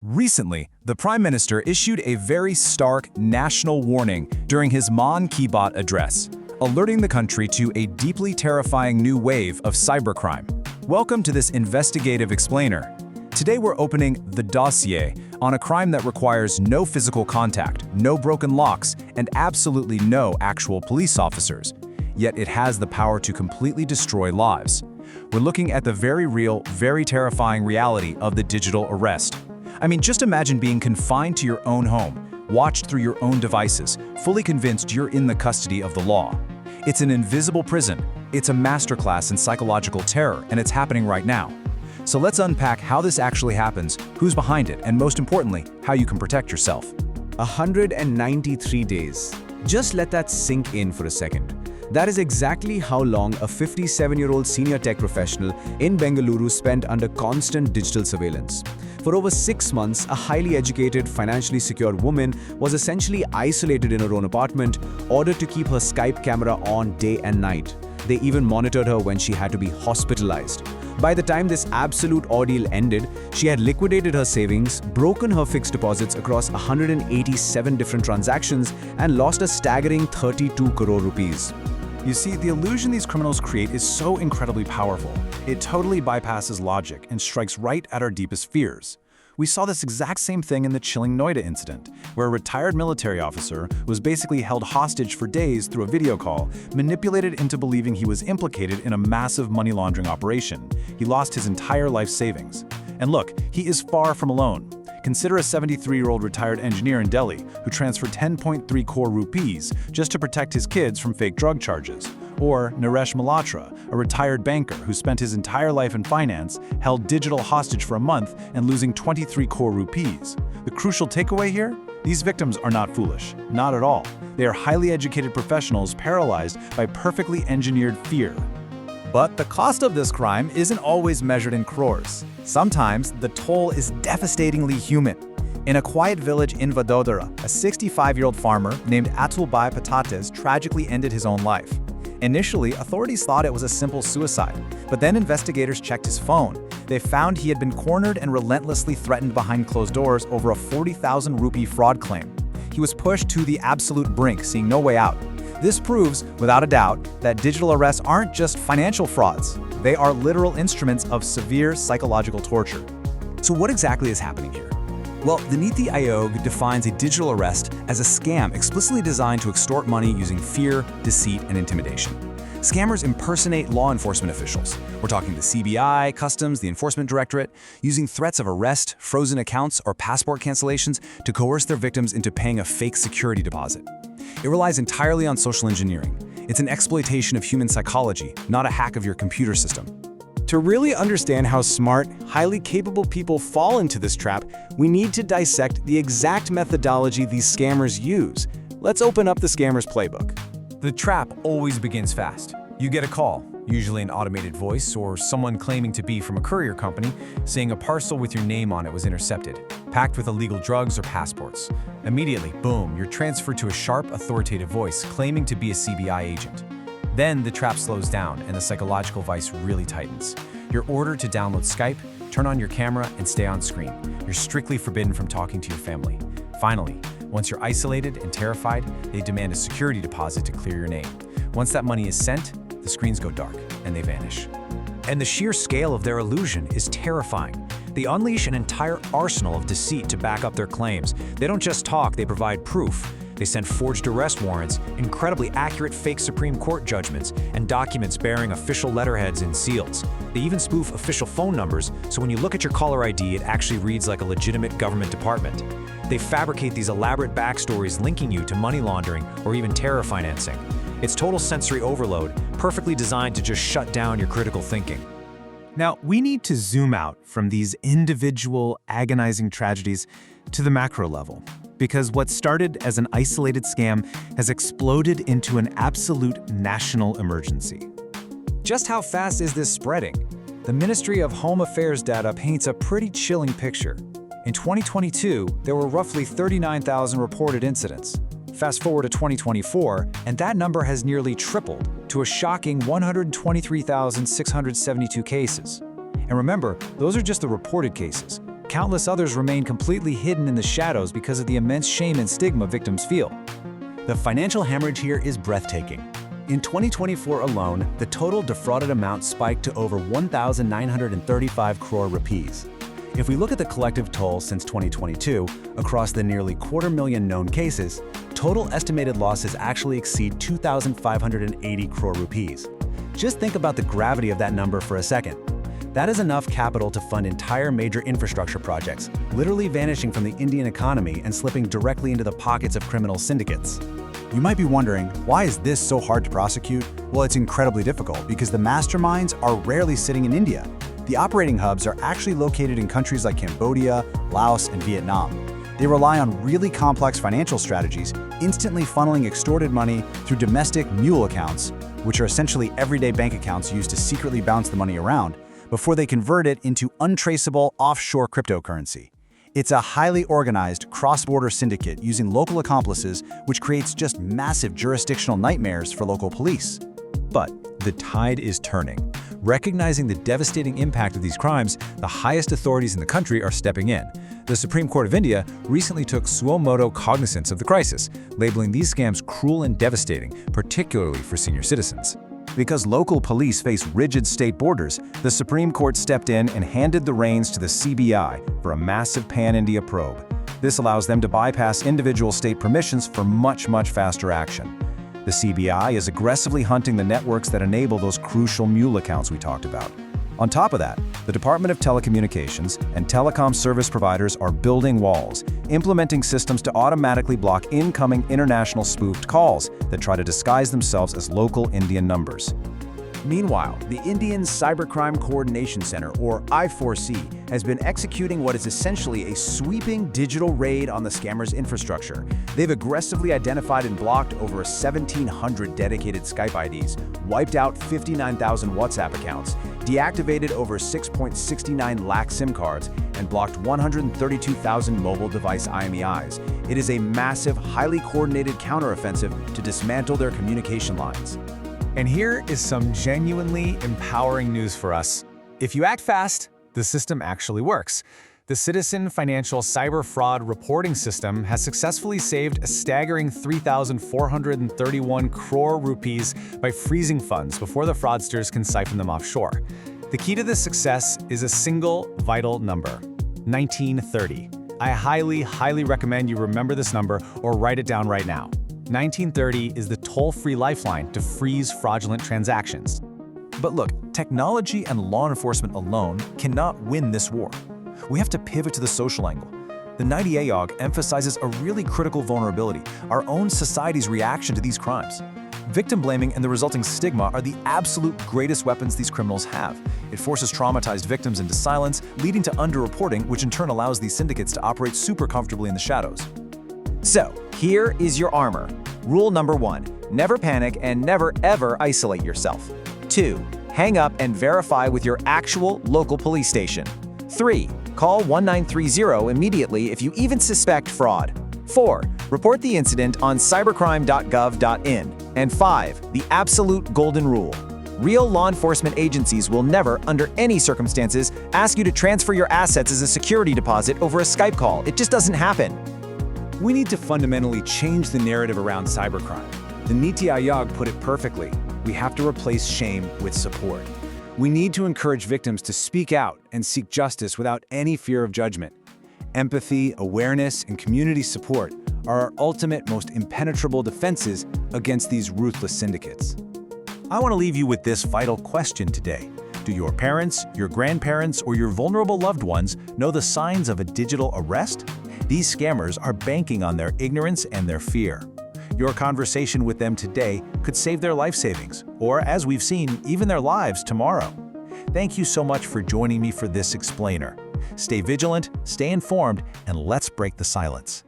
Recently, the Prime Minister issued a very stark national warning during his Mon Ki Baat address, alerting the country to a deeply terrifying new wave of cybercrime. Welcome to this investigative explainer. Today we're opening the Dossier on a crime that requires no physical contact, no broken locks, and absolutely no actual police officers. Yet it has the power to completely destroy lives. We're looking at the very real, very terrifying reality of the digital arrest. I mean, just imagine being confined to your own home, watched through your own devices, fully convinced you're in the custody of the law. It's an invisible prison. It's a masterclass in psychological terror, and it's happening right now. So let's unpack how this actually happens, who's behind it, and most importantly, how you can protect yourself. 193 days. Just let that sink in for a second. That is exactly how long a 57-year-old senior tech professional in Bengaluru spent under constant digital surveillance. For over 6 months, a highly educated, financially secure woman was essentially isolated in her own apartment, ordered to keep her Skype camera on day and night. They even monitored her when she had to be hospitalized. By the time this absolute ordeal ended, she had liquidated her savings, broken her fixed deposits across 187 different transactions, and lost a staggering 32 crore rupees. You see, the illusion these criminals create is so incredibly powerful. It totally bypasses logic and strikes right at our deepest fears. We saw this exact same thing in the chilling Noida incident, where a retired military officer was basically held hostage for days through a video call, manipulated into believing he was implicated in a massive money laundering operation. He lost his entire life savings. And look, he is far from alone. Consider a 73-year-old retired engineer in Delhi who transferred 10.3 crore rupees just to protect his kids from fake drug charges. Or Naresh Malhotra, a retired banker who spent his entire life in finance, held digital hostage for a month and losing 23 crore rupees. The crucial takeaway here? These victims are not foolish, not at all. They are highly educated professionals paralyzed by perfectly engineered fear. But the cost of this crime isn't always measured in crores. Sometimes the toll is devastatingly human. In a quiet village in Vadodara, a 65-year-old farmer named Atulbai Patates tragically ended his own life. Initially, authorities thought it was a simple suicide, but then investigators checked his phone. They found he had been cornered and relentlessly threatened behind closed doors over a 40,000 rupee fraud claim. He was pushed to the absolute brink, seeing no way out. This proves, without a doubt, that digital arrests aren't just financial frauds. They are literal instruments of severe psychological torture. So what exactly is happening here? Well, the Niti Aayog defines a digital arrest as a scam explicitly designed to extort money using fear, deceit, and intimidation. Scammers impersonate law enforcement officials. We're talking the CBI, Customs, the Enforcement Directorate, using threats of arrest, frozen accounts, or passport cancellations to coerce their victims into paying a fake security deposit. It relies entirely on social engineering. It's an exploitation of human psychology, not a hack of your computer system. To really understand how smart, highly capable people fall into this trap, we need to dissect the exact methodology these scammers use. Let's open up the scammer's playbook. The trap always begins fast. You get a call, usually an automated voice or someone claiming to be from a courier company, saying a parcel with your name on it was intercepted, packed with illegal drugs or passports. Immediately, boom, you're transferred to a sharp, authoritative voice claiming to be a CBI agent. Then the trap slows down and the psychological vice really tightens. You're ordered to download Skype, turn on your camera, and stay on screen. You're strictly forbidden from talking to your family. Finally, once you're isolated and terrified, they demand a security deposit to clear your name. Once that money is sent, the screens go dark and they vanish. And the sheer scale of their illusion is terrifying. They unleash an entire arsenal of deceit to back up their claims. They don't just talk, they provide proof. They send forged arrest warrants, incredibly accurate fake Supreme Court judgments, and documents bearing official letterheads and seals. They even spoof official phone numbers, so when you look at your caller ID, it actually reads like a legitimate government department. They fabricate these elaborate backstories linking you to money laundering or even terror financing. It's total sensory overload, perfectly designed to just shut down your critical thinking. Now, we need to zoom out from these individual, agonizing tragedies to the macro level, because what started as an isolated scam has exploded into an absolute national emergency. Just how fast is this spreading? The Ministry of Home Affairs data paints a pretty chilling picture. In 2022, there were roughly 39,000 reported incidents. Fast forward to 2024, and that number has nearly tripled to a shocking 123,672 cases. And remember, those are just the reported cases. countless others remain completely hidden in the shadows because of the immense shame and stigma victims feel. The financial hemorrhage here is breathtaking. In 2024 alone, the total defrauded amount spiked to over 1,935 crore rupees. If we look at the collective toll since 2022, across the nearly 250,000 known cases, total estimated losses actually exceed 2,580 crore rupees. Just think about the gravity of that number for a second. That is enough capital to fund entire major infrastructure projects, literally vanishing from the Indian economy and slipping directly into the pockets of criminal syndicates. You might be wondering, why is this so hard to prosecute? Well, it's incredibly difficult because the masterminds are rarely sitting in India. The operating hubs are actually located in countries like Cambodia, Laos, and Vietnam. They rely on really complex financial strategies, instantly funneling extorted money through domestic mule accounts, which are essentially everyday bank accounts used to secretly bounce the money around, before they convert it into untraceable offshore cryptocurrency. It's a highly organized, cross-border syndicate using local accomplices, which creates just massive jurisdictional nightmares for local police. But the tide is turning. Recognizing the devastating impact of these crimes, the highest authorities in the country are stepping in. The Supreme Court of India recently took suo motu cognizance of the crisis, labeling these scams cruel and devastating, particularly for senior citizens. Because local police face rigid state borders, the Supreme Court stepped in and handed the reins to the CBI for a massive pan-India probe. This allows them to bypass individual state permissions for much faster action. The CBI is aggressively hunting the networks that enable those crucial mule accounts we talked about. On top of that, the Department of Telecommunications and telecom service providers are building walls, implementing systems to automatically block incoming international spoofed calls that try to disguise themselves as local Indian numbers. Meanwhile, the Indian Cybercrime Coordination Center, or I4C, has been executing what is essentially a sweeping digital raid on the scammers' infrastructure. They've aggressively identified and blocked over 1,700 dedicated Skype IDs, wiped out 59,000 WhatsApp accounts, deactivated over 6.69 lakh SIM cards, and blocked 132,000 mobile device IMEIs. It is a massive, highly coordinated counteroffensive to dismantle their communication lines. And here is some genuinely empowering news for us. If you act fast, the system actually works. The Citizen Financial Cyber Fraud Reporting System has successfully saved a staggering 3,431 crore rupees by freezing funds before the fraudsters can siphon them offshore. The key to this success is a single vital number: 1930. I highly recommend you remember this number or write it down right now. 1930 is the toll-free lifeline to freeze fraudulent transactions. But look, technology and law enforcement alone cannot win this war. We have to pivot to the social angle. The 90 AOG emphasizes a really critical vulnerability: our own society's reaction to these crimes. Victim blaming and the resulting stigma are the absolute greatest weapons these criminals have. It forces traumatized victims into silence, leading to underreporting, which in turn allows these syndicates to operate super comfortably in the shadows. So, here is your armor. Rule number 1, never panic and never ever isolate yourself. 2, hang up and verify with your actual local police station. 3, call 1930 immediately if you even suspect fraud. 4, report the incident on cybercrime.gov.in. And 5, the absolute golden rule. Real law enforcement agencies will never, under any circumstances, ask you to transfer your assets as a security deposit over a Skype call. It just doesn't happen. We need to fundamentally change the narrative around cybercrime. The Niti Aayog put it perfectly. We have to replace shame with support. We need to encourage victims to speak out and seek justice without any fear of judgment. Empathy, awareness, and community support are our ultimate, most impenetrable defenses against these ruthless syndicates. I want to leave you with this vital question today. Do your parents, your grandparents, or your vulnerable loved ones know the signs of a digital arrest? These scammers are banking on their ignorance and their fear. Your conversation with them today could save their life savings, or as we've seen, even their lives tomorrow. Thank you so much for joining me for this explainer. Stay vigilant, stay informed, and let's break the silence.